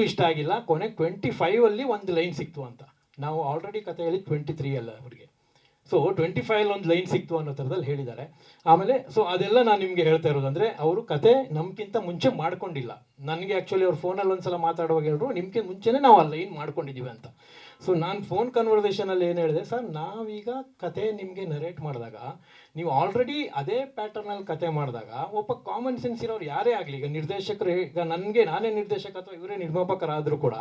ಇಷ್ಟ ಆಗಿಲ್ಲ. ಕೊನೆಗೆ 25 ಒಂದು ಲೈನ್ ಸಿಕ್ತು ಅಂತ. ನಾವು ಆಲ್ರೆಡಿ ಕತೆ ಹೇಳಿ 23 ಅಲ್ಲ ಅವರಿಗೆ. ಸೊ 25 ಒಂದು ಲೈನ್ ಸಿಕ್ತು ಅನ್ನೋ ಥರದಲ್ಲಿ ಹೇಳಿದ್ದಾರೆ. ಆಮೇಲೆ ಸೊ ಅದೆಲ್ಲ ನಾನು ನಿಮಗೆ ಹೇಳ್ತಾ ಇರೋದು ಅಂದರೆ ಅವರು ಕತೆ ನಮ್ಗಿಂತ ಮುಂಚೆ ಮಾಡ್ಕೊಂಡಿಲ್ಲ. ನನಗೆ ಆ್ಯಕ್ಚುಲಿ ಅವ್ರು ಫೋನಲ್ಲಿ ಒಂದ್ಸಲ ಮಾತಾಡುವಾಗ ಹೇಳಿದ್ರು ನಿಮ್ಗೆ ಮುಂಚೆನೇ ನಾವು ಆ ಲೈನ್ ಮಾಡ್ಕೊಂಡಿದ್ದೀವಿ ಅಂತ. ಸೊ ನಾನು ಫೋನ್ ಕನ್ವರ್ಸೇಷನಲ್ಲಿ ಏನು ಹೇಳಿದೆ, ಸರ್ ನಾವೀಗ ಕತೆ ನಿಮಗೆ ನರೇಟ್ ಮಾಡಿದಾಗ ನೀವು ಆಲ್ರೆಡಿ ಅದೇ ಪ್ಯಾಟರ್ನಲ್ಲಿ ಕತೆ ಮಾಡಿದಾಗ ಒಬ್ಬ ಕಾಮನ್ ಸೆನ್ಸ್ ಇರೋರು ಯಾರೇ ಆಗಲಿ, ಈಗ ನಿರ್ದೇಶಕರು, ಈಗ ನಾನೇ ನಿರ್ದೇಶಕ ಅಥವಾ ಇವರೇ ನಿರ್ಮಾಪಕರಾದರೂ ಕೂಡ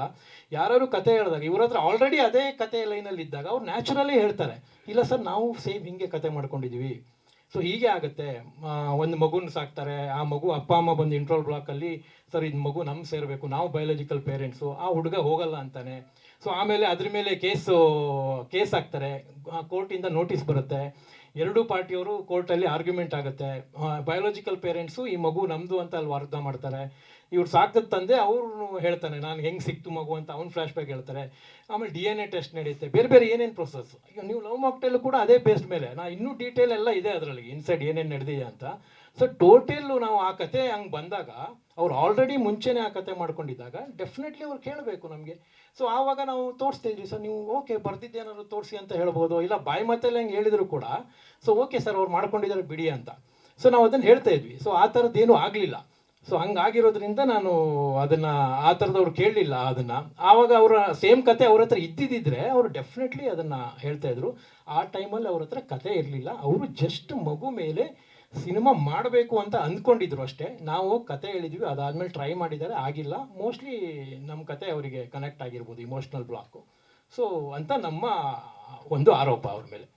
ಯಾರು ಕತೆ ಹೇಳಿದಾಗ ಇವ್ರ ಹತ್ರ ಆಲ್ರೆಡಿ ಅದೇ ಕತೆ ಲೈನಲ್ಲಿ ಇದ್ದಾಗ ಅವ್ರು ನ್ಯಾಚುರಲಿ ಹೇಳ್ತಾರೆ, ಇಲ್ಲ ಸರ್ ನಾವು ಸೇಮ್ ಹಿಂಗೆ ಕತೆ ಮಾಡ್ಕೊಂಡಿದ್ದೀವಿ. ಸೊ ಹೀಗೆ ಆಗುತ್ತೆ. ಒಂದು ಮಗುನ ಸಾಕ್ತಾರೆ, ಆ ಮಗು ಅಪ್ಪ ಅಮ್ಮ ಬಂದು ಇಂಟ್ರೋಲ್ ಬ್ಲಾಕಲ್ಲಿ ಸರ್ ಇದು ಮಗು ನಮ್ಗೆ ಸೇರಬೇಕು, ನಾವು ಬಯೋಲಾಜಿಕಲ್ ಪೇರೆಂಟ್ಸು, ಆ ಹುಡುಗ ಹೋಗಲ್ಲ ಅಂತಾನೆ. ಸೊ ಆಮೇಲೆ ಅದ್ರ ಮೇಲೆ ಕೇಸ್ ಹಾಕ್ತಾರೆ, ಕೋರ್ಟಿಂದ ನೋಟಿಸ್ ಬರುತ್ತೆ, ಎರಡೂ ಪಾರ್ಟಿಯವರು ಕೋರ್ಟಲ್ಲಿ ಆರ್ಗ್ಯುಮೆಂಟ್ ಆಗುತ್ತೆ. ಬಯೋಲಾಜಿಕಲ್ ಪೇರೆಂಟ್ಸು ಈ ಮಗು ನಮ್ಮದು ಅಂತ ಅಲ್ಲಿ ವಾದ ಮಾಡ್ತಾರೆ. ಇವ್ರು ಸಾಕದ ತಂದೆ ಅವ್ರು ಹೇಳ್ತಾನೆ ನಾನು ಹೆಂಗೆ ಸಿಕ್ತು ಮಗು ಅಂತ ಅವ್ನು ಫ್ಲ್ಯಾಶ್ ಬ್ಯಾಕ್ ಹೇಳ್ತಾರೆ. ಆಮೇಲೆ DNA ಟೆಸ್ಟ್ ನಡೆಯುತ್ತೆ, ಬೇರೆ ಬೇರೆ ಏನೇನು ಪ್ರೊಸೆಸ್. ಈಗ ನೀವು ಲವ್ ಮಾಕ್ಟೇಲು ಕೂಡ ಅದೇ ಬೇಸ್ಡ್ ಮೇಲೆ ಇನ್ನೂ ಡೀಟೇಲ್ ಎಲ್ಲ ಇದೆ ಅದರಲ್ಲಿ, ಇನ್ಸೈಡ್ ಏನೇನು ನಡೆದಿದೆ ಅಂತ. ಸೊ ಟೋಟಲ್ಲು ನಾವು ಆ ಕತೆ ಹಂಗೆ ಬಂದಾಗ ಅವ್ರು ಆಲ್ರೆಡಿ ಮುಂಚೆನೇ ಆ ಕತೆ ಮಾಡ್ಕೊಂಡಿದ್ದಾಗ ಡೆಫಿನೆಟ್ಲಿ ಅವ್ರು ಕೇಳಬೇಕು ನಮಗೆ. ಸೊ ಆವಾಗ ನಾವು ತೋರಿಸ್ತಿದ್ವಿ, ಸರ್ ನೀವು ಓಕೆ ಬರ್ದಿದ್ದೇನಾದ್ರು ತೋರಿಸಿ ಅಂತ ಹೇಳ್ಬೋದು, ಇಲ್ಲ ಬಾಯಿ ಮತ್ತೆಲ್ಲ ಹೆಂಗೆ ಹೇಳಿದ್ರು ಕೂಡ ಸೊ ಓಕೆ ಸರ್ ಅವ್ರು ಮಾಡ್ಕೊಂಡಿದ್ದಾರೆ ಬಿಡಿ ಅಂತ. ಸೊ ನಾವು ಅದನ್ನು ಹೇಳ್ತಾ ಇದ್ವಿ. ಸೊ ಆ ಥರದ್ದೇನೂ ಆಗಲಿಲ್ಲ. ಸೊ ಹಂಗಾಗಿರೋದ್ರಿಂದ ನಾನು ಅದನ್ನು ಆ ಥರದವ್ರು ಕೇಳಲಿಲ್ಲ ಅದನ್ನು. ಆವಾಗ ಅವರ ಸೇಮ್ ಕತೆ ಅವ್ರ ಹತ್ರ ಇದ್ದಿದ್ದರೆ ಅವರು ಡೆಫಿನೆಟ್ಲಿ ಅದನ್ನು ಹೇಳ್ತಾಯಿದ್ರು. ಆ ಟೈಮಲ್ಲಿ ಅವ್ರ ಹತ್ರ ಕತೆ ಇರಲಿಲ್ಲ, ಅವರು ಜಸ್ಟ್ ಮಗು ಮೇಲೆ ಸಿನಿಮಾ ಮಾಡಬೇಕು ಅಂತ ಅಂದ್ಕೊಂಡಿದ್ರು ಅಷ್ಟೇ. ನಾವು ಕತೆ ಹೇಳಿದ್ವಿ, ಅದಾದಮೇಲೆ ಟ್ರೈ ಮಾಡಿದ್ದಾರೆ, ಆಗಿಲ್ಲ. ಮೋಸ್ಟ್ಲಿ ನಮ್ಮ ಕತೆ ಅವರಿಗೆ ಕನೆಕ್ಟ್ ಆಗಿರ್ಬೋದು, ಇಮೋಷ್ನಲ್ ಬ್ಲಾಕು. ಸೊ ಅಂತ ನಮ್ಮ ಒಂದು ಆರೋಪ ಅವ್ರ ಮೇಲೆ.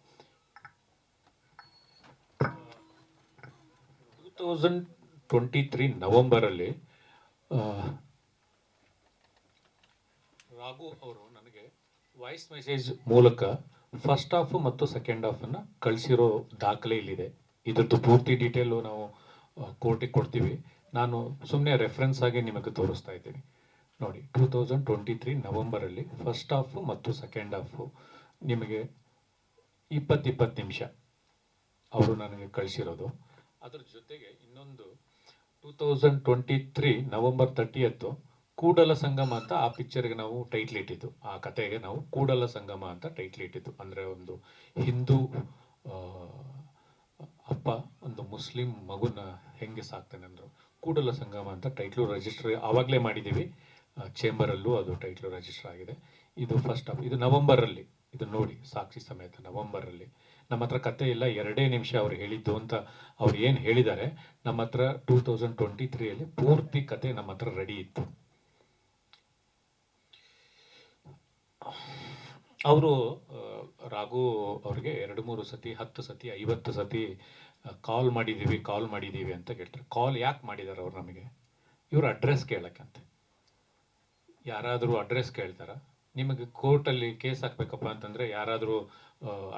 2023 ನವೆಂಬರಲ್ಲಿ ರಾಘು ಅವರು ನನಗೆ ವಾಯ್ಸ್ ಮೆಸೇಜ್ ಮೂಲಕ ಫಸ್ಟ್ ಹಾಫ್ ಮತ್ತು ಸೆಕೆಂಡ್ ಹಾಫನ್ನು ಕಳಿಸಿರೋ ದಾಖಲೆ ಇಲ್ಲಿದೆ. ಇದ್ರದ್ದು ಪೂರ್ತಿ ಡೀಟೇಲು ನಾವು ಕೋರ್ಟಿಗೆ ಕೊಡ್ತೀವಿ. ನಾನು ಸುಮ್ಮನೆ ರೆಫರೆನ್ಸ್ ಆಗಿ ನಿಮಗೆ ತೋರಿಸ್ತಾ ಇದ್ದೀನಿ ನೋಡಿ. 2023 ನವೆಂಬರಲ್ಲಿ ಫಸ್ಟ್ ಹಾಫು ಮತ್ತು ಸೆಕೆಂಡ್ ಹಾಫು ನಿಮಗೆ 20 ನಿಮಿಷ ಅವರು ನನಗೆ ಕಳಿಸಿರೋದು. ಅದ್ರ ಜೊತೆಗೆ ಇನ್ನೊಂದು 2023 ನವೆಂಬರ್ 30 ಕೂಡಲ ಸಂಗಮ ಅಂತ ಆ ಪಿಕ್ಚರ್ಗೆ ನಾವು ಟೈಟ್ಲ್ ಇಟ್ಟಿದ್ದು, ಆ ಕತೆಗೆ ನಾವು ಕೂಡಲ ಸಂಗಮ ಅಂತ ಟೈಟ್ಲ್ ಇಟ್ಟಿದ್ದು. ಅಂದರೆ ಒಂದು ಹಿಂದೂ ಅಪ್ಪ ಒಂದು ಮುಸ್ಲಿಂ ಮಗುನ ಹೆಂಗೆ ಸಾಕ್ತಾನೆ ಅಂದರು, ಕೂಡಲ ಸಂಗಮ ಅಂತ ಟೈಟ್ಲು ರಿಜಿಸ್ಟರ್ ಆವಾಗಲೇ ಮಾಡಿದ್ದೀವಿ. ಚೇಂಬರಲ್ಲೂ ಅದು ಟೈಟ್ಲು ರಿಜಿಸ್ಟರ್ ಆಗಿದೆ. ಇದು ಫಸ್ಟ್ ಹಾಫ್, ಇದು ನವೆಂಬರಲ್ಲಿ, ಇದು ನೋಡಿ ಸಾಕ್ಷಿ ಸಮೇತ ನವೆಂಬರಲ್ಲಿ. ನಮ್ಮ ಹತ್ರ ಕತೆ ಇಲ್ಲ, 2 ನಿಮಿಷ ಅವ್ರು ಹೇಳಿದ್ದು ಅಂತ ಅವ್ರು ಏನು ಹೇಳಿದ್ದಾರೆ. ನಮ್ಮ ಹತ್ರ 2023 ಪೂರ್ತಿ ಕತೆ ನಮ್ಮ ಹತ್ರ ರೆಡಿ ಇತ್ತು. ಅವರು ರಾಘು ಅವ್ರಿಗೆ 2-3 ಸತಿ 10 ಸತಿ 50 ಸತಿ ಕಾಲ್ ಮಾಡಿದ್ದೀವಿ ಅಂತ ಕೇಳ್ತಾರೆ. ಕಾಲ್ ಯಾಕೆ ಮಾಡಿದ್ದಾರೆ ಅವ್ರು ನಮಗೆ? ಇವರು ಅಡ್ರೆಸ್ ಕೇಳಕ್ಕಂತೆ. ಯಾರಾದರೂ ಅಡ್ರೆಸ್ ಕೇಳ್ತಾರ? ನಿಮಗೆ ಕೋರ್ಟಲ್ಲಿ ಕೇಸ್ ಹಾಕ್ಬೇಕಪ್ಪ ಅಂತಂದರೆ ಯಾರಾದರೂ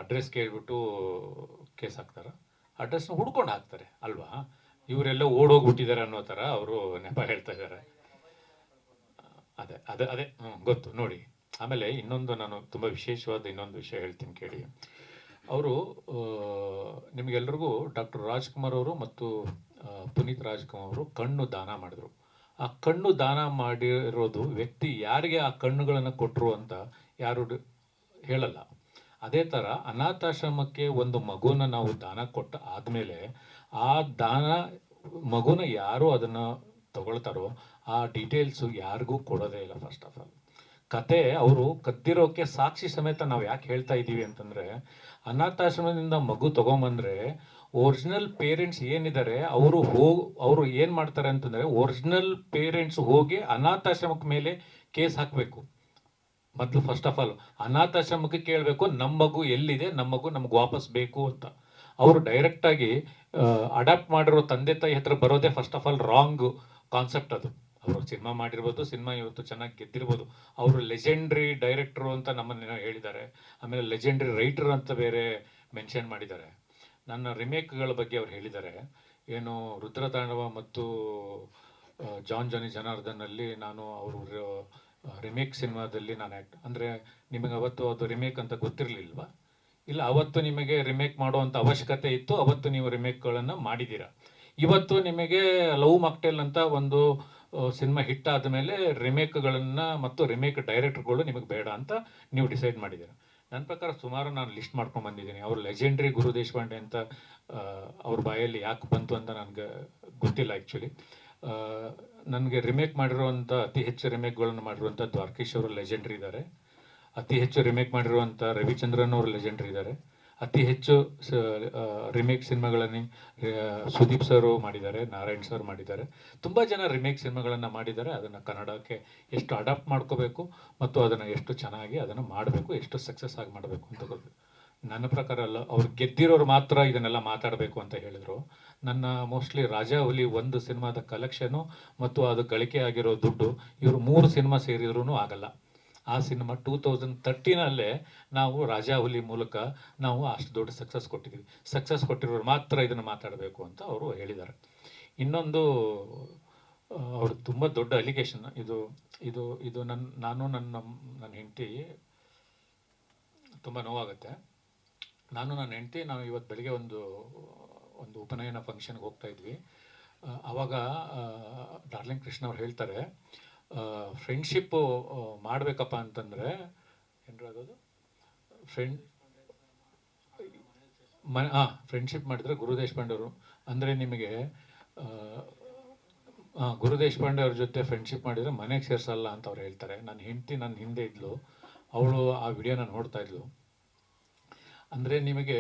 ಅಡ್ರೆಸ್ ಕೇಳಿಬಿಟ್ಟು ಕೇಸ್ ಹಾಕ್ತಾರ? ಅಡ್ರೆಸ್ನ ಹುಡ್ಕೊಂಡು ಹಾಕ್ತಾರೆ ಅಲ್ವಾ? ಇವರೆಲ್ಲ ಓಡೋಗ್ಬಿಟ್ಟಿದ್ದಾರೆ ಅನ್ನೋ ಥರ ಅವರು ನೆಪ ಹೇಳ್ತಾ ಇದ್ದಾರೆ. ಅದೇ ಗೊತ್ತು ನೋಡಿ. ಆಮೇಲೆ ಇನ್ನೊಂದು ನಾನು ತುಂಬ ವಿಶೇಷವಾದ ಇನ್ನೊಂದು ವಿಷಯ ಹೇಳ್ತೀನಿ ಕೇಳಿ. ಅವರು ನಿಮಗೆಲ್ರಿಗೂ ಡಾಕ್ಟರ್ ರಾಜ್ಕುಮಾರ್ ಅವರು ಮತ್ತು ಪುನೀತ್ ರಾಜ್ಕುಮಾರ್ ಅವರು ಕಣ್ಣು ದಾನ ಮಾಡಿದ್ರು. ಆ ಕಣ್ಣು ದಾನ ಮಾಡಿರೋದು ವ್ಯಕ್ತಿ ಯಾರಿಗೆ ಆ ಕಣ್ಣುಗಳನ್ನು ಕೊಟ್ಟರು ಅಂತ ಯಾರು ಹೇಳಲ್ಲ. ಅದೇ ಥರ ಅನಾಥಾಶ್ರಮಕ್ಕೆ ಒಂದು ಮಗುನ ನಾವು ದಾನ ಕೊಟ್ಟ ಆದಮೇಲೆ ಆ ದಾನ ಮಗುನ ಯಾರು ಅದನ್ನು ತಗೊಳ್ತಾರೋ ಆ ಡೀಟೇಲ್ಸು ಯಾರಿಗೂ ಕೊಡೋದೇ ಇಲ್ಲ. ಫಸ್ಟ್ ಆಫ್ ಆಲ್ ಕತೆ ಅವರು ಕದ್ದಿರೋಕ್ಕೆ ಸಾಕ್ಷಿ ಸಮೇತ ನಾವು ಯಾಕೆ ಹೇಳ್ತಾ ಇದ್ದೀವಿ ಅಂತಂದರೆ, ಅನಾಥಾಶ್ರಮದಿಂದ ಮಗು ತೊಗೊಂಬಂದರೆ ಒರಿಜಿನಲ್ ಪೇರೆಂಟ್ಸ್ ಏನಿದ್ದಾರೆ ಅವರು ಏನು ಮಾಡ್ತಾರೆ ಅಂತಂದರೆ, ಒರಿಜಿನಲ್ ಪೇರೆಂಟ್ಸ್ ಹೋಗಿ ಅನಾಥಾಶ್ರಮಕ್ಕೆ ಮೇಲೆ ಕೇಸ್ ಹಾಕಬೇಕು. ಮೊದಲು ಫಸ್ಟ್ ಆಫ್ ಆಲ್ ಅನಾಥಾಶ್ರಮಕ್ಕೆ ಕೇಳಬೇಕು, ನಮ್ಮ ಮಗು ಎಲ್ಲಿದೆ, ನಮ್ಮ ಮಗು ನಮ್ಗೆ ವಾಪಸ್ ಬೇಕು ಅಂತ. ಅವರು ಡೈರೆಕ್ಟಾಗಿ ಅಡಾಪ್ಟ್ ಮಾಡಿರೋ ತಂದೆ ತಾಯಿ ಹತ್ರ ಬರೋದೇ first of all wrong concept ಅದು. ಅವರು ಸಿನಿಮಾ ಮಾಡಿರ್ಬೋದು, ಸಿನಿಮಾ ಇವತ್ತು ಚೆನ್ನಾಗಿ ಗೆದ್ದಿರ್ಬೋದು, ಅವರು ಲೆಜೆಂಡ್ರಿ ಡೈರೆಕ್ಟ್ರು ಅಂತ ನಮ್ಮನ್ನು ಹೇಳಿದ್ದಾರೆ. ಆಮೇಲೆ ಲೆಜೆಂಡ್ರಿ ರೈಟರ್ ಅಂತ ಬೇರೆ ಮೆನ್ಷನ್ ಮಾಡಿದ್ದಾರೆ. ನನ್ನ ರಿಮೇಕ್ಗಳ ಬಗ್ಗೆ ಅವ್ರು ಹೇಳಿದ್ದಾರೆ. ಏನು ರುದ್ರತಾಂಡವ ಮತ್ತು ಜಾನ್ ಜಾನಿ ಜನಾರ್ದನಲ್ಲಿ ನಾನು ಅವರು ರಿಮೇಕ್ ಸಿನಿಮಾದಲ್ಲಿ ನಾನು ಅಂದರೆ ನಿಮಗೆ ಅವತ್ತು ಅದು ರಿಮೇಕ್ ಅಂತ ಗೊತ್ತಿರಲಿಲ್ವಾ? ಇಲ್ಲ, ಅವತ್ತು ನಿಮಗೆ ರಿಮೇಕ್ ಮಾಡುವಂಥ ಅವಶ್ಯಕತೆ ಇತ್ತು, ಅವತ್ತು ನೀವು ರಿಮೇಕ್ಗಳನ್ನು ಮಾಡಿದ್ದೀರಾ. ಇವತ್ತು ನಿಮಗೆ ಲವ್ ಮಾಕ್ಟೇಲ್ ಅಂತ ಒಂದು ಸಿನಿಮಾ ಹಿಟ್ ಆದಮೇಲೆ ರಿಮೇಕ್ಗಳನ್ನು ಮತ್ತು ರಿಮೇಕ್ ಡೈರೆಕ್ಟರ್ಗಳು ನಿಮಗೆ ಬೇಡ ಅಂತ ನೀವು ಡಿಸೈಡ್ ಮಾಡಿದ್ದೀರ. ನನ್ನ ಪ್ರಕಾರ ಸುಮಾರು ನಾನು ಲಿಸ್ಟ್ ಮಾಡ್ಕೊಂಡು ಬಂದಿದ್ದೀನಿ. ಅವರು ಲೆಜೆಂಡ್ರಿ ಗುರು ದೇಶಪಾಂಡೆ ಅಂತ ಅವ್ರ ಬಾಯಲ್ಲಿ ಯಾಕೆ ಬಂತು ಅಂತ ನನಗೆ ಗೊತ್ತಿಲ್ಲ ಆ್ಯಕ್ಚುಲಿ. ನನಗೆ ರಿಮೇಕ್ ಮಾಡಿರುವಂಥ ಅತಿ ಹೆಚ್ಚು ರಿಮೇಕ್ಗಳನ್ನು ಮಾಡಿರುವಂಥ ದ್ವಾರಕೀಶ್ ಅವರು ಲೆಜೆಂಡ್ರಿ ಇದ್ದಾರೆ. ಅತಿ ಹೆಚ್ಚು ರಿಮೇಕ್ ಮಾಡಿರುವಂಥ ರವಿಚಂದ್ರನ್ ಅವರು ಲೆಜೆಂಡ್ರಿ ಇದ್ದಾರೆ. ಅತಿ ಹೆಚ್ಚು ರಿಮೇಕ್ ಸಿನಿಮಾಗಳನ್ನು ಸುದೀಪ್ ಸರ್ ಮಾಡಿದ್ದಾರೆ, ನಾರಾಯಣ್ ಸರ್ ಮಾಡಿದ್ದಾರೆ. ತುಂಬ ಜನ ರಿಮೇಕ್ ಸಿನಿಮಾಗಳನ್ನು ಮಾಡಿದ್ದಾರೆ. ಅದನ್ನು ಕನ್ನಡಕ್ಕೆ ಎಷ್ಟು ಅಡಾಪ್ಟ್ ಮಾಡ್ಕೋಬೇಕು ಮತ್ತು ಅದನ್ನು ಎಷ್ಟು ಚೆನ್ನಾಗಿ ಅದನ್ನು ಮಾಡಬೇಕು, ಎಷ್ಟು ಸಕ್ಸಸ್ ಆಗಿ ಮಾಡಬೇಕು ಅಂತ ಗೊತ್ತು. ನನ್ನ ಪ್ರಕಾರ ಅಲ್ಲ, ಅವ್ರು ಗೆದ್ದಿರೋರು ಮಾತ್ರ ಇದನ್ನೆಲ್ಲ ಮಾತಾಡಬೇಕು ಅಂತ ಹೇಳಿದರು. ನನ್ನ ಮೋಸ್ಟ್ಲಿ ರಾಜಾ ಹುಲಿ ಒಂದು ಸಿನಿಮಾದ ಕಲೆಕ್ಷನು ಮತ್ತು ಅದು ಗಳಿಕೆ ಆಗಿರೋ ದುಡ್ಡು ಇವರು 3 ಸಿನಿಮಾ ಸೇರಿದ್ರೂ ಆಗಲ್ಲ. ಆ ಸಿನಿಮಾ 2013 ನಾವು ರಾಜಾ ಹುಲಿ ಮೂಲಕ ನಾವು ಅಷ್ಟು ದೊಡ್ಡ ಸಕ್ಸಸ್ ಕೊಟ್ಟಿದ್ದೀವಿ. ಸಕ್ಸಸ್ ಕೊಟ್ಟಿರೋರು ಮಾತ್ರ ಇದನ್ನು ಮಾತಾಡಬೇಕು ಅಂತ ಅವರು ಹೇಳಿದ್ದಾರೆ. ಇನ್ನೊಂದು ಅವ್ರು ತುಂಬ ದೊಡ್ಡ ಅಲಿಗೇಷನ್ ಇದು ಇದು ಇದು ನನ್ನ ಹೆಂಡತಿ ತುಂಬ ನೋವಾಗುತ್ತೆ. ನನ್ನ ಹೆಂಡತಿ ನಾವು ಇವತ್ತು ಬೆಳಿಗ್ಗೆ ಒಂದು ಉಪನಯನ ಫಂಕ್ಷನ್ಗೆ ಹೋಗ್ತಾ ಇದ್ವಿ. ಆವಾಗ ಡಾರ್ಲಿಂಗ್ ಕೃಷ್ಣ ಅವ್ರು ಹೇಳ್ತಾರೆ, ಫ್ರೆಂಡ್ಶಿಪ್ಪು ಮಾಡಬೇಕಪ್ಪ ಅಂತಂದರೆ ಏನಾಗೋದು ಫ್ರೆಂಡ್ಶಿಪ್ ಮಾಡಿದರೆ ಗುರು ದೇಶಪಾಂಡೆ ಅವರು ಅಂದರೆ ನಿಮಗೆ ಗುರು ದೇಶಪಾಂಡೆ ಅವ್ರ ಜೊತೆ ಫ್ರೆಂಡ್ಶಿಪ್ ಮಾಡಿದರೆ ಮನೆಗೆ ಸೇರಿಸಲ್ಲ ಅಂತ ಅವ್ರು ಹೇಳ್ತಾರೆ. ನನ್ನ ಹೆಂಡತಿ ನನ್ನ ಹಿಂದೆ ಇದ್ಲು, ಅವಳು ಆ ವಿಡಿಯೋನ ನೋಡ್ತಾ ಇದ್ಲು. ಅಂದರೆ ನಿಮಗೆ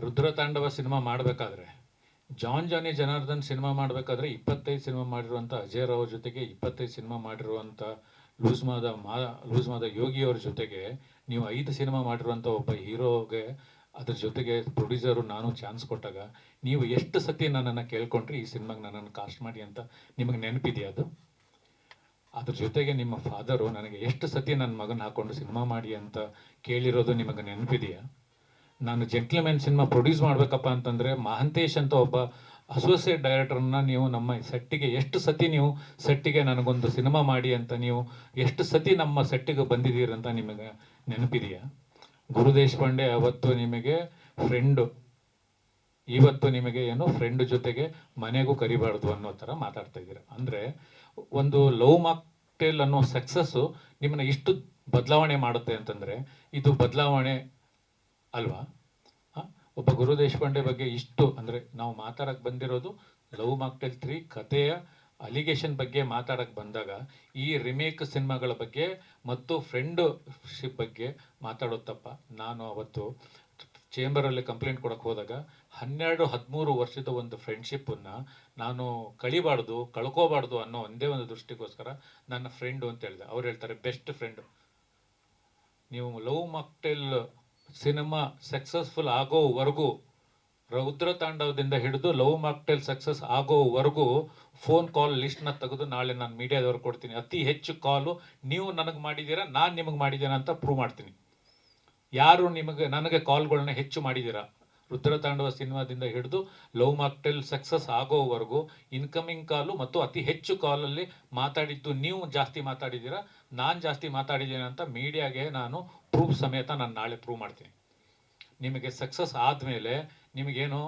ರುದ್ರತಾಂಡವ ಸಿನಿಮಾ ಮಾಡಬೇಕಾದ್ರೆ, ಜಾನಿ ಜನಾರ್ದನ್ ಸಿನಿಮಾ ಮಾಡಬೇಕಾದ್ರೆ 25 ಸಿನಿಮಾ ಮಾಡಿರುವಂಥ ಅಜಯ್ ರಾವ್ ಜೊತೆಗೆ 25 ಸಿನಿಮಾ ಮಾಡಿರುವಂಥ ಲೂಸ್ ಮಾದ ಯೋಗಿಯವ್ರ ಜೊತೆಗೆ ನೀವು 5 ಸಿನಿಮಾ ಮಾಡಿರುವಂಥ ಒಬ್ಬ ಹೀರೋಗೆ ಅದ್ರ ಜೊತೆಗೆ ಪ್ರೊಡ್ಯೂಸರು ನಾನು ಚಾನ್ಸ್ ಕೊಟ್ಟಾಗ ನೀವು ಎಷ್ಟು ಸತಿ ನನ್ನನ್ನು ಕೇಳ್ಕೊಂಡ್ರಿ ಈ ಸಿನಿಮಾಗೆ ನನ್ನನ್ನು ಕಾಸ್ಟ್ ಮಾಡಿ ಅಂತ ನಿಮಗೆ ನೆನಪಿದೆಯಾ? ಅದ್ರ ಜೊತೆಗೆ ನಿಮ್ಮ ಫಾದರು ನನಗೆ ಎಷ್ಟು ಸತಿ ನನ್ನ ಮಗನ ಹಾಕ್ಕೊಂಡು ಸಿನಿಮಾ ಮಾಡಿ ಅಂತ ಕೇಳಿರೋದು ನಿಮಗೆ ನೆನಪಿದೆಯಾ? ನಾನು ಜೆಂಟ್ಲ್ಮ್ಯಾನ್ ಸಿನಿಮಾ ಪ್ರೊಡ್ಯೂಸ್ ಮಾಡಬೇಕಪ್ಪ ಅಂತಂದರೆ ಮಹಾಂತೇಶ್ ಅಂತ ಒಬ್ಬ ಅಸೋಸಿಯೇಟ್ ಡೈರೆಕ್ಟರ್ನ ನೀವು ನಮ್ಮ ಸೆಟ್ಟಿಗೆ ಎಷ್ಟು ಸತಿ ನೀವು ಸೆಟ್ಟಿಗೆ ನನಗೊಂದು ಸಿನಿಮಾ ಮಾಡಿ ಅಂತ ನೀವು ಎಷ್ಟು ಸತಿ ನಮ್ಮ ಸೆಟ್ಟಿಗೆ ಬಂದಿದ್ದೀರಂತ ನಿಮಗೆ ನೆನಪಿದೆಯಾ? ಗುರು ದೇಶಪಾಂಡೆ ಅವತ್ತು ನಿಮಗೆ ಫ್ರೆಂಡು, ಇವತ್ತು ನಿಮಗೆ ಏನು ಫ್ರೆಂಡ್ ಜೊತೆಗೆ ಮನೆಗೂ ಕರಿಬಾರ್ದು ಅನ್ನೋ ಥರ ಮಾತಾಡ್ತಾ ಇದ್ದೀರ. ಅಂದರೆ ಒಂದು ಲವ್ ಮಾಕ್ಟೇಲ್ ಅನ್ನೋ ಸಕ್ಸಸ್ಸು ನಿಮ್ಮನ್ನ ಇಷ್ಟು ಬದಲಾವಣೆ ಮಾಡುತ್ತೆ ಅಂತಂದರೆ ಇದು ಬದಲಾವಣೆ ಅಲ್ವಾ? ಒಬ್ಬ ಗುರು ದೇಶಪಾಂಡೆ ಬಗ್ಗೆ ಇಷ್ಟು ಅಂದರೆ ನಾವು ಮಾತಾಡಕ್ಕೆ ಬಂದಿರೋದು ಲವ್ ಮಾಕ್ಟೇಲ್ 3 ಕಥೆಯ ಅಲಿಗೇಷನ್ ಬಗ್ಗೆ ಮಾತಾಡಕ್ಕೆ ಬಂದಾಗ ಈ ರಿಮೇಕ್ ಸಿನಿಮಾಗಳ ಬಗ್ಗೆ ಮತ್ತು ಫ್ರೆಂಡ್ಶಿಪ್ ಬಗ್ಗೆ ಮಾತಾಡೋದು ತಪ್ಪ. ನಾನು ಅವತ್ತು ಚೇಂಬರಲ್ಲಿ ಕಂಪ್ಲೇಂಟ್ ಕೊಡಕ್ಕೆ ಹೋದಾಗ 12-13 ವರ್ಷದ ಒಂದು ಫ್ರೆಂಡ್ಶಿಪ್ಪನ್ನು ನಾನು ಕಳ್ಕೋಬಾರ್ದು ಅನ್ನೋ ಒಂದೇ ಒಂದು ದೃಷ್ಟಿಗೋಸ್ಕರ ನನ್ನ ಫ್ರೆಂಡು ಅಂತ ಹೇಳಿದೆ. ಅವ್ರು ಹೇಳ್ತಾರೆ ಬೆಸ್ಟ್ ಫ್ರೆಂಡು. ನೀವು ಲವ್ ಮಾಕ್ಟೇಲ್ ಸಿನಿಮಾ ಸಕ್ಸಸ್ಫುಲ್ ಆಗೋವರೆಗೂ, ರುದ್ರ ತಾಂಡವದಿಂದ ಹಿಡಿದು ಲವ್ ಮಾಕ್ಟೇಲ್ ಸಕ್ಸಸ್ ಆಗೋವರೆಗೂ ಫೋನ್ ಕಾಲ್ ಲಿಸ್ಟ್ನ ತೆಗೆದು ನಾಳೆ ನಾನು ಮೀಡಿಯಾದವ್ರು ಕೊಡ್ತೀನಿ. ಅತಿ ಹೆಚ್ಚು ಕಾಲು ನೀವು ನನಗೆ ಮಾಡಿದ್ದೀರಾ, ನಾನು ನಿಮಗೆ ಮಾಡಿದ್ದೀರಾ ಅಂತ ಪ್ರೂವ್ ಮಾಡ್ತೀನಿ. ಯಾರು ನನಗೆ ಕಾಲ್ಗಳನ್ನ ಹೆಚ್ಚು ಮಾಡಿದ್ದೀರಾ? ರುದ್ರತಾಂಡವ ಸಿನಿಮಾದಿಂದ ಹಿಡಿದು ಲವ್ ಮಾಕ್ಟೇಲ್ ಸಕ್ಸಸ್ ಆಗೋವರೆಗೂ ಇನ್ಕಮಿಂಗ್ ಕಾಲು ಮತ್ತು ಅತಿ ಹೆಚ್ಚು ಕಾಲಲ್ಲಿ ಮಾತಾಡಿದ್ದು ನೀವು ಜಾಸ್ತಿ ಮಾತಾಡಿದ್ದೀರಾ, ನಾನು ಜಾಸ್ತಿ ಮಾತಾಡಿದ್ದೀನಿ ಅಂತ ಮೀಡಿಯಾಗೆ ನಾನು ಪ್ರೂಫ್ ಸಮೇತ ನಾನು ನಾಳೆ ಪ್ರೂವ್ ಮಾಡ್ತೀನಿ. ನಿಮಗೆ ಸಕ್ಸಸ್ ಆದಮೇಲೆ ನಿಮಗೇನು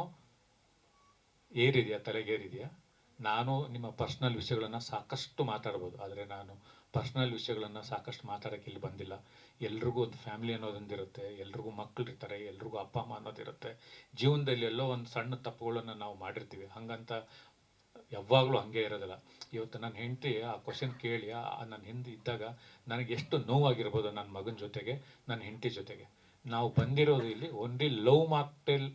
ಏರಿದೆಯಾ, ತಲೆಗೇರಿದೆಯಾ? ನಾನು ನಿಮ್ಮ ಪರ್ಸ್ನಲ್ ವಿಷಯಗಳನ್ನು ಸಾಕಷ್ಟು ಮಾತಾಡ್ಬೋದು, ಆದರೆ ನಾನು ಪರ್ಸ್ನಲ್ ವಿಷಯಗಳನ್ನು ಸಾಕಷ್ಟು ಮಾತಾಡೋಕ್ಕೆ ಇಲ್ಲಿ ಬಂದಿಲ್ಲ. ಎಲ್ರಿಗೂ ಒಂದು ಫ್ಯಾಮಿಲಿ ಅನ್ನೋದೊಂದಿರುತ್ತೆ, ಎಲ್ರಿಗೂ ಮಕ್ಕಳಿರ್ತಾರೆ, ಎಲ್ರಿಗೂ ಅಪ್ಪ ಅಮ್ಮ ಅನ್ನೋದಿರುತ್ತೆ. ಜೀವನದಲ್ಲಿ ಎಲ್ಲೋ ಒಂದು ಸಣ್ಣ ತಪ್ಪುಗಳನ್ನು ನಾವು ಮಾಡಿರ್ತೀವಿ, ಹಾಗಂತ ಯಾವಾಗಲೂ ಹಾಗೆ ಇರೋದಿಲ್ಲ. ಇವತ್ತು ನನ್ನ ಹೆಂಡತಿ ಆ ಕ್ವಶನ್ ಕೇಳಿ ನನ್ನ ಹಿಂದೆ ಇದ್ದಾಗ ನನಗೆ ಎಷ್ಟು ನೋವಾಗಿರ್ಬೋದು ನನ್ನ ಮಗನ ಜೊತೆಗೆ, ನನ್ನ ಹೆಂಡತಿ ಜೊತೆಗೆ. ನಾವು ಬಂದಿರೋದು ಇಲ್ಲಿ ಓನ್ಲಿ ಲವ್ ಮಾಕ್ಟೇಲ್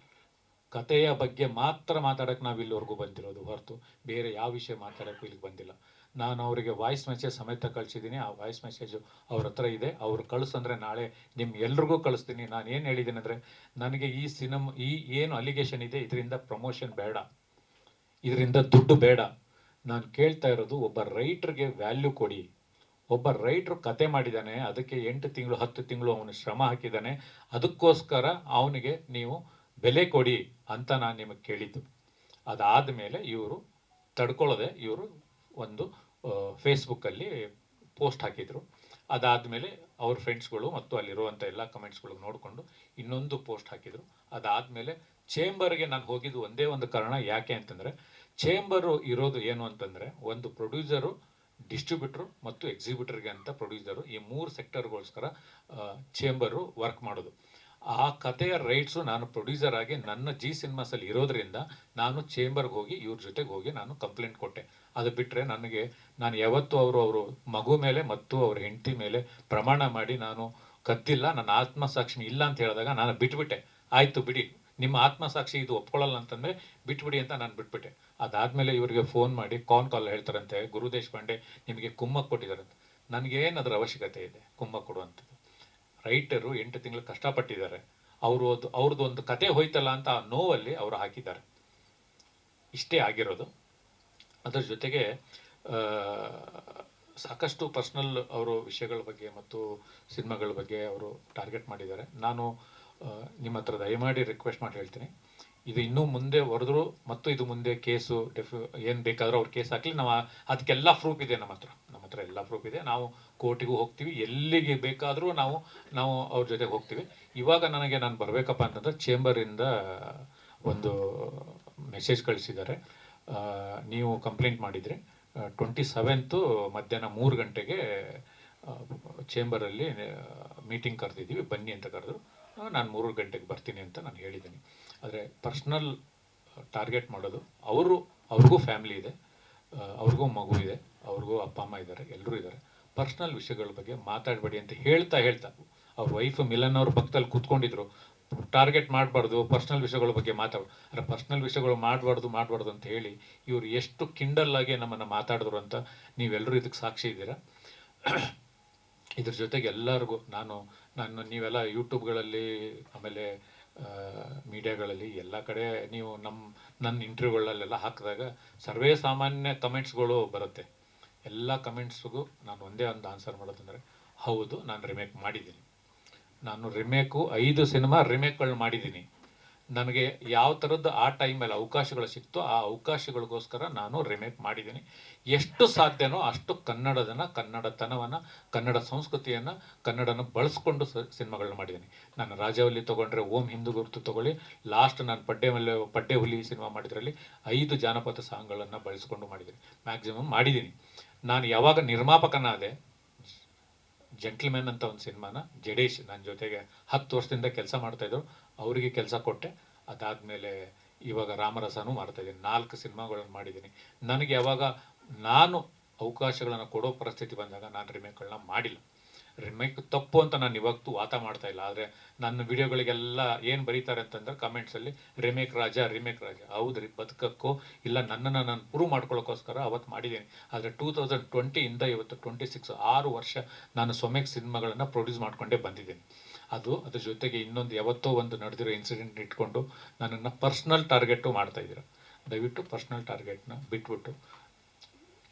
ಕಥೆಯ ಬಗ್ಗೆ ಮಾತ್ರ ಮಾತಾಡೋಕ್ಕೆ ನಾವು ಇಲ್ಲಿವರೆಗೂ ಬಂದಿರೋದು ಹೊರತು ಬೇರೆ ಯಾವ ವಿಷಯ ಮಾತಾಡೋಕ್ಕೂ ಇಲ್ಲಿಗೆ ಬಂದಿಲ್ಲ. ನಾನು ಅವರಿಗೆ ವಾಯ್ಸ್ ಮೆಸೇಜ್ ಸಮೇತ ಕಳಿಸಿದ್ದೀನಿ. ಆ ವಾಯ್ಸ್ ಮೆಸೇಜು ಅವ್ರ ಹತ್ರ ಇದೆ. ಅವರು ಕಳಿಸಂದ್ರೆ ನಾಳೆ ಎಲ್ರಿಗೂ ಕಳಿಸ್ತೀನಿ. ನಾನು ಏನು ಹೇಳಿದ್ದೀನಿ ಅಂದರೆ, ನನಗೆ ಈ ಏನು ಅಲಿಗೇಷನ್ ಇದೆ ಇದರಿಂದ ಪ್ರಮೋಷನ್ ಬೇಡ, ಇದರಿಂದ ದುಡ್ಡು ಬೇಡ. ನಾನು ಕೇಳ್ತಾ ಇರೋದು ಒಬ್ಬ ರೈಟ್ರಿಗೆ ವ್ಯಾಲ್ಯೂ ಕೊಡಿ. ಒಬ್ಬ ರೈಟ್ರು ಕತೆ ಮಾಡಿದ್ದಾನೆ, ಅದಕ್ಕೆ 8 ತಿಂಗಳು 10 ತಿಂಗಳು ಅವನು ಶ್ರಮ ಹಾಕಿದ್ದಾನೆ, ಅದಕ್ಕೋಸ್ಕರ ಅವನಿಗೆ ನೀವು ಬೆಲೆ ಕೊಡಿ ಅಂತ ನಾನು ನಿಮಗೆ ಕೇಳಿದ್ದು. ಅದಾದಮೇಲೆ ಇವರು ತಡ್ಕೊಳ್ಳೋದೆ ಇವರು ಒಂದು ಫೇಸ್ಬುಕ್ಕಲ್ಲಿ ಪೋಸ್ಟ್ ಹಾಕಿದರು. ಅದಾದಮೇಲೆ ಅವ್ರ ಫ್ರೆಂಡ್ಸ್ಗಳು ಮತ್ತು ಅಲ್ಲಿರುವಂಥ ಎಲ್ಲ ಕಮೆಂಟ್ಸ್ಗಳು ನೋಡಿಕೊಂಡು ಇನ್ನೊಂದು ಪೋಸ್ಟ್ ಹಾಕಿದರು. ಅದಾದಮೇಲೆ ಚೇಂಬರ್ಗೆ ನಾನು ಹೋಗಿದ್ದು ಒಂದೇ ಒಂದು ಕಾರಣ, ಯಾಕೆ ಅಂತಂದರೆ ಚೇಂಬರು ಇರೋದು ಏನು ಅಂತಂದರೆ, ಒಂದು ಪ್ರೊಡ್ಯೂಸರು, ಡಿಸ್ಟ್ರಿಬ್ಯೂಟ್ರು ಮತ್ತು ಎಕ್ಸಿಬಿಟರ್ಗೆ ಅಂತ ಪ್ರೊಡ್ಯೂಸರು, ಈ 3 ಸೆಕ್ಟರ್ಗೋಸ್ಕರ ಚೇಂಬರು ವರ್ಕ್ ಮಾಡೋದು. ಆ ಕಥೆಯ ರೈಟ್ಸು ನಾನು ಪ್ರೊಡ್ಯೂಸರ್ ಆಗಿ ನನ್ನ ಜಿ ಸಿನಿಮಾಸಲ್ಲಿ ಇರೋದ್ರಿಂದ ನಾನು ಚೇಂಬರ್ಗೆ ಹೋಗಿ ಇವ್ರ ಜೊತೆಗೆ ಹೋಗಿ ನಾನು ಕಂಪ್ಲೇಂಟ್ ಕೊಟ್ಟೆ. ಅದು ಬಿಟ್ಟರೆ ನಾನು ಯಾವತ್ತೂ ಅವರು ಮಗು ಮೇಲೆ ಮತ್ತು ಅವ್ರ ಹೆಂಡತಿ ಮೇಲೆ ಪ್ರಮಾಣ ಮಾಡಿ ನಾನು ಕದ್ದಿಲ್ಲ, ನನ್ನ ಆತ್ಮಸಾಕ್ಷಿ ಇಲ್ಲ ಅಂತ ಹೇಳಿದಾಗ ನಾನು ಬಿಟ್ಬಿಟ್ಟೆ. ಆಯಿತು ಬಿಡಿ, ನಿಮ್ಮ ಆತ್ಮಸಾಕ್ಷಿ ಇದು ಒಪ್ಕೊಳ್ಳಲ್ಲ ಅಂತಂದರೆ ಬಿಟ್ಬಿಡಿ ಅಂತ ನಾನು ಬಿಟ್ಬಿಟ್ಟೆ. ಅದಾದಮೇಲೆ ಇವರಿಗೆ ಫೋನ್ ಮಾಡಿ ಕಾಲ್ ಹೇಳ್ತಾರಂತೆ, ಗುರು ದೇಶಪಾಂಡೆ ನಿಮಗೆ ಕುಮ್ಮಕ್ ಕೊಟ್ಟಿದ್ದಾರಂತೆ. ನನಗೇನು ಅದರ ಅವಶ್ಯಕತೆ ಇದೆ ಕುಮ್ಮಕ್ ಕೊಡುವಂಥದ್ದು? ರೈಟರು 8 ತಿಂಗಳು ಕಷ್ಟಪಟ್ಟಿದ್ದಾರೆ, ಅವ್ರದ್ದು ಒಂದು ಕತೆ ಹೋಯ್ತಲ್ಲ ಅಂತ ಆ ನೋವಲ್ಲಿ ಅವರು ಹಾಕಿದ್ದಾರೆ. ಇಷ್ಟೇ ಆಗಿರೋದು. ಅದರ ಜೊತೆಗೆ ಸಾಕಷ್ಟು ಪರ್ಸ್ನಲ್ ಅವರು ವಿಷಯಗಳ ಬಗ್ಗೆ ಮತ್ತು ಸಿನಿಮಾಗಳ ಬಗ್ಗೆ ಅವರು ಟಾರ್ಗೆಟ್ ಮಾಡಿದ್ದಾರೆ. ನಾನು ನಿಮ್ಮ ಹತ್ರ ದಯಮಾಡಿ ರಿಕ್ವೆಸ್ಟ್ ಮಾಡಿ ಹೇಳ್ತೀನಿ, ಇದು ಇನ್ನೂ ಮುಂದೆ ಹೊರದ್ರು ಮತ್ತು ಇದು ಮುಂದೆ ಕೇಸು ಏನು ಬೇಕಾದರೂ ಅವ್ರು ಕೇಸ್ ಹಾಕಲಿ, ನಾವು ಅದಕ್ಕೆಲ್ಲ ಪ್ರೂಫ್ ಇದೆ. ನಮ್ಮ ಹತ್ರ ಎಲ್ಲ ಪ್ರೂಫ್ ಇದೆ. ನಾವು ಕೋರ್ಟಿಗೂ ಹೋಗ್ತೀವಿ, ಎಲ್ಲಿಗೆ ಬೇಕಾದರೂ ನಾವು ಅವ್ರ ಜೊತೆಗೆ ಹೋಗ್ತೀವಿ. ಇವಾಗ ನಾನು ಬರಬೇಕಪ್ಪ ಅಂತಂದ್ರೆ ಚೇಂಬರಿಂದ ಒಂದು ಮೆಸೇಜ್ ಕಳಿಸಿದ್ದಾರೆ. ನೀವು ಕಂಪ್ಲೇಂಟ್ ಮಾಡಿದರೆ 27 ಮಧ್ಯಾಹ್ನ 3 ಗಂಟೆಗೆ ಚೇಂಬರಲ್ಲಿ ಮೀಟಿಂಗ್ ಕರೆದಿದ್ದೀವಿ, ಬನ್ನಿ ಅಂತ ಕರೆದ್ರು. ನಾನು 3 ಗಂಟೆಗೆ ಬರ್ತೀನಿ ಅಂತ ನಾನು ಹೇಳಿದ್ದೀನಿ. ಆದರೆ ಪರ್ಸ್ನಲ್ ಟಾರ್ಗೆಟ್ ಮಾಡೋದು, ಅವ್ರಿಗೂ ಫ್ಯಾಮಿಲಿ ಇದೆ, ಅವ್ರಿಗೂ ಮಗು ಇದೆ, ಅವ್ರಿಗೂ ಅಪ್ಪ ಅಮ್ಮ ಇದ್ದಾರೆ, ಎಲ್ಲರೂ ಇದ್ದಾರೆ. ಪರ್ಸ್ನಲ್ ವಿಷಯಗಳ ಬಗ್ಗೆ ಮಾತಾಡಬೇಡಿ ಅಂತ ಹೇಳ್ತಾ ಅವ್ರ ವೈಫ್ ಮಿಲನ್ ಅವ್ರ ಪಕ್ಕದಲ್ಲಿ ಕೂತ್ಕೊಂಡಿದ್ರು. ಟಾರ್ಗೆಟ್ ಮಾಡಬಾರ್ದು, ಪರ್ಸ್ನಲ್ ವಿಷಯಗಳ ಬಗ್ಗೆ ಆದರೆ ಪರ್ಸ್ನಲ್ ವಿಷಯಗಳು ಮಾಡಬಾರ್ದು ಅಂತ ಹೇಳಿ ಇವರು ಎಷ್ಟು ಕಿಂಡಲ್ಲಾಗಿ ನಮ್ಮನ್ನು ಮಾತಾಡಿದ್ರು ಅಂತ ನೀವೆಲ್ಲರೂ ಇದಕ್ಕೆ ಸಾಕ್ಷಿ ಇದ್ದೀರಾ. ಇದ್ರ ಜೊತೆಗೆ ಎಲ್ಲರಿಗೂ ನಾನು ನೀವೆಲ್ಲ ಯೂಟ್ಯೂಬ್ಗಳಲ್ಲಿ ಆಮೇಲೆ ಮೀಡಿಯಾಗಳಲ್ಲಿ ಎಲ್ಲ ಕಡೆ ನೀವು ನನ್ನ ಇಂಟರ್ವ್ಯೂಗಳಲ್ಲೆಲ್ಲ ಹಾಕಿದಾಗ ಸರ್ವೇ ಸಾಮಾನ್ಯ ಕಮೆಂಟ್ಸ್ಗಳು ಬರುತ್ತೆ. ಎಲ್ಲ ಕಮೆಂಟ್ಸ್ಗೂ ನಾನು ಒಂದೇ ಒಂದು ಆನ್ಸರ್ ಮಾಡೋದಂದರೆ, ಹೌದು ನಾನು ರಿಮೇಕ್ ಮಾಡಿದ್ದೀನಿ. ನಾನು 5 ಸಿನಿಮಾ ರಿಮೇಕ್ಗಳು ಮಾಡಿದ್ದೀನಿ. ನನಗೆ ಯಾವ ಥರದ್ದು ಆ ಟೈಮಲ್ಲಿ ಅವಕಾಶಗಳು ಸಿಕ್ತೋ ಆ ಅವಕಾಶಗಳಿಗೋಸ್ಕರ ನಾನು ರಿಮೇಕ್ ಮಾಡಿದ್ದೀನಿ. ಎಷ್ಟು ಸಾಧ್ಯನೋ ಅಷ್ಟು ಕನ್ನಡತನವನ್ನು, ಕನ್ನಡ ಸಂಸ್ಕೃತಿಯನ್ನು, ಕನ್ನಡನ ಬಳಸ್ಕೊಂಡು ಸಿನಿಮಾಗಳನ್ನ ಮಾಡಿದ್ದೀನಿ. ನಾನು ರಾಜವಲ್ಲಿ ತೊಗೊಂಡ್ರೆ ಓಂ ಹಿಂದೂ ಗುರುತು ತೊಗೊಳ್ಳಿ, ಲಾಸ್ಟ್ ನಾನು ಪಡ್ಡೆ ಹುಲಿ ಸಿನಿಮಾ ಮಾಡಿದ್ರಲ್ಲಿ 5 ಜಾನಪದ ಸಾಂಗ್ಗಳನ್ನು ಬಳಸ್ಕೊಂಡು ಮಾಡಿದ್ದೀನಿ, ಮ್ಯಾಕ್ಸಿಮಮ್ ಮಾಡಿದ್ದೀನಿ. ನಾನು ಯಾವಾಗ ನಿರ್ಮಾಪಕನಾದೆ, ಜೆಂಟ್ಲ್ಮ್ಯಾನ್ ಅಂತ ಒಂದು ಸಿನಿಮಾನ ಜಡೇಶ್ ನನ್ನ ಜೊತೆಗೆ 10 ವರ್ಷದಿಂದ ಕೆಲಸ ಮಾಡ್ತಾಯಿದ್ರು, ಅವರಿಗೆ ಕೆಲಸ ಕೊಟ್ಟೆ. ಅದಾದಮೇಲೆ ಇವಾಗ ರಾಮರಸನೂ ಮಾಡ್ತಾಯಿದ್ದೀನಿ, 4 ಸಿನಿಮಾಗಳನ್ನು ಮಾಡಿದ್ದೀನಿ. ನನಗೆ ಯಾವಾಗ ನಾನು ಅವಕಾಶಗಳನ್ನು ಕೊಡೋ ಪರಿಸ್ಥಿತಿ ಬಂದಾಗ ನಾನು ರಿಮೇಕ್ಗಳನ್ನ ಮಾಡಿಲ್ಲ. ರಿಮೇಕ್ ತಪ್ಪು ಅಂತ ನಾನು ಇವತ್ತು ವಾದ ಮಾಡ್ತಾ ಇಲ್ಲ. ಆದರೆ ನನ್ನ ವಿಡಿಯೋಗಳಿಗೆಲ್ಲ ಏನು ಬರೀತಾರೆ ಅಂತಂದ್ರೆ ಕಮೆಂಟ್ಸಲ್ಲಿ ರಿಮೇಕ್ ರಾಜ. ಹೌದ್ರಿ, ಬದುಕಕ್ಕೋ ಇಲ್ಲ ನನ್ನನ್ನು ನಾನು ಪ್ರೂವ್ ಮಾಡ್ಕೊಳ್ಳೋಕ್ಕೋಸ್ಕರ ಅವತ್ತು ಮಾಡಿದ್ದೀನಿ. ಆದರೆ 2020 ಇವತ್ತು 26 6 ವರ್ಷ ನಾನು ಸ್ವಮೇಕ್ ಸಿನಿಮಾಗಳನ್ನು ಪ್ರೊಡ್ಯೂಸ್ ಮಾಡ್ಕೊಂಡೇ ಬಂದಿದ್ದೀನಿ. ಅದ್ರ ಜೊತೆಗೆ ಇನ್ನೊಂದು ಯಾವತ್ತೋ ಒಂದು ನಡೆದಿರೋ ಇನ್ಸಿಡೆಂಟ್ ಇಟ್ಕೊಂಡು ನನ್ನನ್ನು ಪರ್ಸ್ನಲ್ ಟಾರ್ಗೆಟು ಮಾಡ್ತಾಯಿದ್ದೀರ. ದಯವಿಟ್ಟು ಪರ್ಸ್ನಲ್ ಟಾರ್ಗೆಟ್ನ ಬಿಟ್ಬಿಟ್ಟು,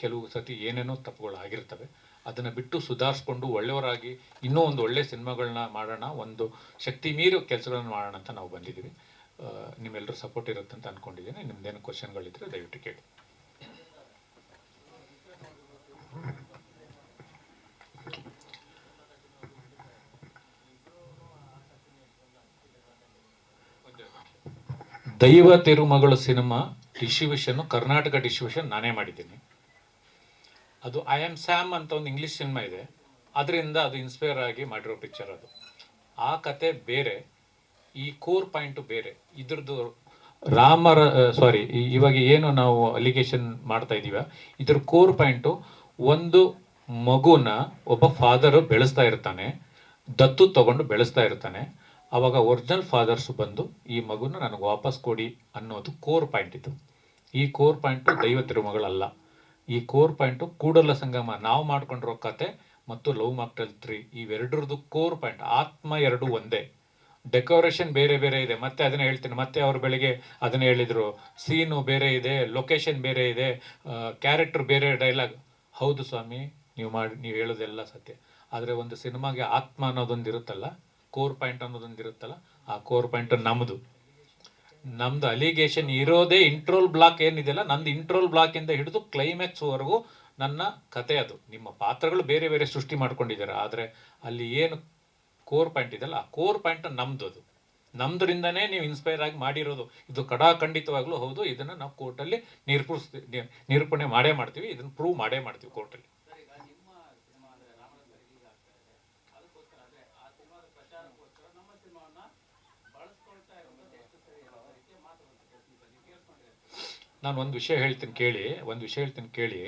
ಕೆಲವು ಸತಿ ಏನೇನೋ ತಪ್ಪುಗಳು ಆಗಿರ್ತವೆ, ಅದನ್ನು ಬಿಟ್ಟು ಸುಧಾರಿಸ್ಕೊಂಡು ಒಳ್ಳೆಯವರಾಗಿ ಇನ್ನೂ ಒಂದು ಒಳ್ಳೆ ಸಿನಿಮಾಗಳನ್ನ ಮಾಡೋಣ, ಒಂದು ಶಕ್ತಿ ಮೀರಿ ಕೆಲಸಗಳನ್ನ ಮಾಡೋಣ ಅಂತ ನಾವು ಬಂದಿದ್ದೀವಿ. ನಿಮ್ಮೆಲ್ಲರೂ ಸಪೋರ್ಟ್ ಇರುತ್ತೆ ಅಂತ ಅಂದ್ಕೊಂಡಿದ್ದೀನಿ. ನಿಮ್ದೇನು ಕ್ವಶನ್ಗಳಿದ್ರೆ ದಯವಿಟ್ಟು ಕೇಳಿ. ದೈವ ತಿರುಮಗಳು ಸಿನಿಮಾ ಡಿಸ್ಟ್ರಿಬ್ಯೂಷನ್ನು, ಕರ್ನಾಟಕ ಡಿಸ್ಟ್ರಿಬ್ಯೂಷನ್ ನಾನೇ ಮಾಡಿದ್ದೀನಿ. ಅದು ಐ ಆಮ್ ಸ್ಯಾಮ್ ಅಂತ ಒಂದು ಇಂಗ್ಲೀಷ್ ಸಿನಿಮಾ ಇದೆ, ಅದರಿಂದ ಅದು ಇನ್ಸ್ಪೈರ್ ಆಗಿ ಮಾಡಿರೋ ಪಿಕ್ಚರ್. ಅದು ಆ ಕತೆ ಬೇರೆ, ಈ ಕೋರ್ ಪಾಯಿಂಟು ಬೇರೆ. ಇದ್ರದ್ದು ಇವಾಗ ಏನು ನಾವು ಅಲಿಗೇಷನ್ ಮಾಡ್ತಾ ಇದ್ದೀವ, ಇದ್ರ ಕೋರ್ ಪಾಯಿಂಟು, ಒಂದು ಮಗುನ ಒಬ್ಬ ಫಾದರು ಬೆಳೆಸ್ತಾ ಇರ್ತಾನೆ, ದತ್ತು ತಗೊಂಡು ಬೆಳೆಸ್ತಾ ಇರ್ತಾನೆ. ಆವಾಗ ಒರಿಜಿನಲ್ ಫಾದರ್ಸ್ ಬಂದು ಈ ಮಗುನ ನನಗೆ ವಾಪಸ್ ಕೊಡಿ ಅನ್ನೋದು ಕೋರ್ ಪಾಯಿಂಟ್. ಇದು ಈ ಕೋರ್ ಪಾಯಿಂಟು ದೈವ ತಿರುಮಗಳಲ್ಲ. ಈ ಕೋರ್ ಪಾಯಿಂಟು ಕೂಡಲ ಸಂಗಮ ನಾವು ಮಾಡ್ಕೊಂಡಿರೋ ಕತೆ ಮತ್ತು ಲವ್ ಮಾಕ್ಟೆಲ್ 3 ಇವೆರಡರದ್ದು ಕೋರ್ ಪಾಯಿಂಟ್. ಆತ್ಮ ಎರಡು ಒಂದೇ, ಡೆಕೋರೇಷನ್ ಬೇರೆ ಬೇರೆ ಇದೆ. ಮತ್ತೆ ಅದನ್ನ ಹೇಳ್ತೀನಿ, ಮತ್ತೆ ಅವ್ರು ಬೆಳಿಗ್ಗೆ ಅದನ್ನ ಹೇಳಿದರು, ಸೀನು ಬೇರೆ ಇದೆ, ಲೊಕೇಶನ್ ಬೇರೆ ಇದೆ, ಕ್ಯಾರೆಕ್ಟರ್ ಬೇರೆ, ಡೈಲಾಗ್. ಹೌದು ಸ್ವಾಮಿ, ನೀವು ಹೇಳೋದೆಲ್ಲ ಸತ್ಯ. ಆದರೆ ಒಂದು ಸಿನಿಮಾಗೆ ಆತ್ಮ ಅನ್ನೋದೊಂದು ಇರುತ್ತಲ್ಲ, ಕೋರ್ ಪಾಯಿಂಟ್ ಅನ್ನೋದೊಂದು ಇರುತ್ತಲ್ಲ, ಆ ಕೋರ್ ಪಾಯಿಂಟ್ ನಮ್ದು ಅಲಿಗೇಷನ್ ಇರೋದೇ ಇಂಟ್ರೋಲ್ ಬ್ಲಾಕ್ ಏನಿದೆಯಲ್ಲ, ನಂದು ಇಂಟ್ರೋಲ್ ಬ್ಲಾಕಿಂದ ಹಿಡಿದು ಕ್ಲೈಮ್ಯಾಕ್ಸ್ವರೆಗೂ ನನ್ನ ಕತೆ. ಅದು ನಿಮ್ಮ ಪಾತ್ರಗಳು ಬೇರೆ ಬೇರೆ ಸೃಷ್ಟಿ ಮಾಡ್ಕೊಂಡಿದ್ದಾರೆ, ಆದರೆ ಅಲ್ಲಿ ಏನು ಕೋರ್ ಪಾಯಿಂಟ್ ಇದೆಯಲ್ಲ, ಆ ಕೋರ್ ಪಾಯಿಂಟ್ ನಮ್ಮದು. ಅದು ನಮ್ದ್ರಿಂದನೇ ನೀವು ಇನ್ಸ್ಪೈರ್ ಆಗಿ ಮಾಡಿರೋದು, ಇದು ಕಡಾಖಂಡಿತವಾಗ್ಲೂ ಹೌದು. ಇದನ್ನ ನಾವು ಕೋರ್ಟಲ್ಲಿ ನಿರೂಪಣೆ ಮಾಡೇ ಮಾಡ್ತೀವಿ, ಇದನ್ನ ಪ್ರೂವ್ ಮಾಡೇ ಮಾಡ್ತೀವಿ ಕೋರ್ಟಲ್ಲಿ. ನಾನು ಒಂದು ವಿಷಯ ಹೇಳ್ತೀನಿ ಕೇಳಿ.